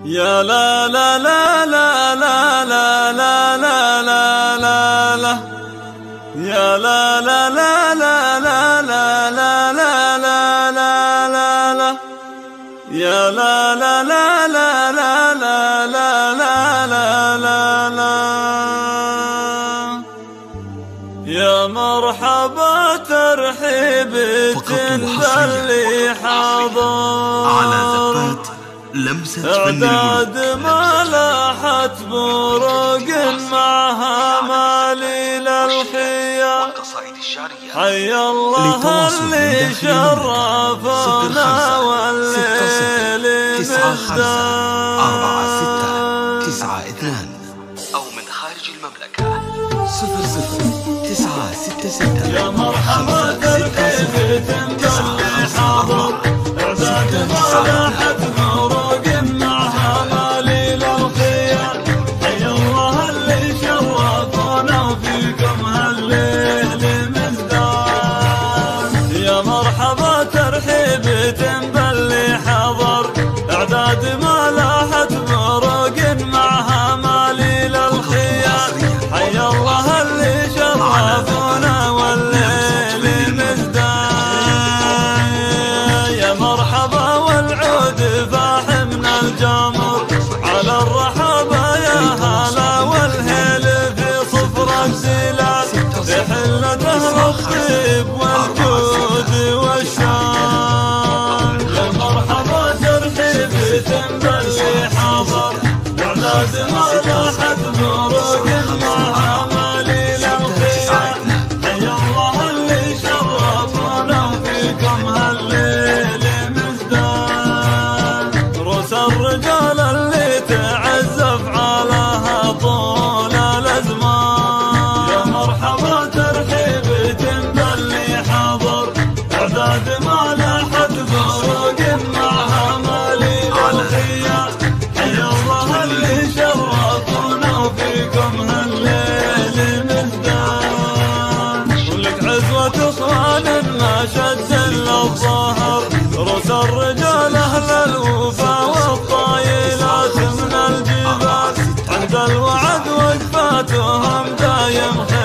يا لا لا لا لا لا لا لا لا لا لا لا يا لا لا لا لا لا لا لا لا لا لا لا لا يا لا لا لا لا لا لا لا لا لا لا لا يا مرحبا ترحيب باللي حاضر على زفات لمسة فن اعداد ما لاحت بروق معها مالي للخيا والقصائد الشعرية. حي الله اللي شرفنا والليل مزدان 46 أو من خارج المملكة 00 966 يا مرحبا ترحيب باللي حاضر اعداد ما لاحت بروق معها مالي للخيا حي الله اللي شرفنا وفيكم هالليل مزدان يا مرحبا ترحيب باللي حضر اعداد ما لاحت بروق معها مالي للخيا حي الله اللي شرفنا والليل مزدان يا مرحبا والعود فاحمنا الجمر على الرحابة يا هلا والهيل في صفر الزلال في حلة أهل الطيب والجود والشام يا مرحبا ترحيب باللي حضر اعداد ما لاحت بروق معها مالي للخيا حي الله اللي شرفنا وفيكم هالليل مزدان روس الرجال اللي تعزف علاها طول الازمان يا مرحبا ترحيب باللي حضر اعداد ما لاحت بروق معها مالي للخيا حي الله اللي شرفنا وفيكم هالليل مزدان ولك عزوة اخوان ما شد الا الظهر روس الرجال اهل الوفا والطايلات من الجبال عند الوعد وقفاتهم دايم خير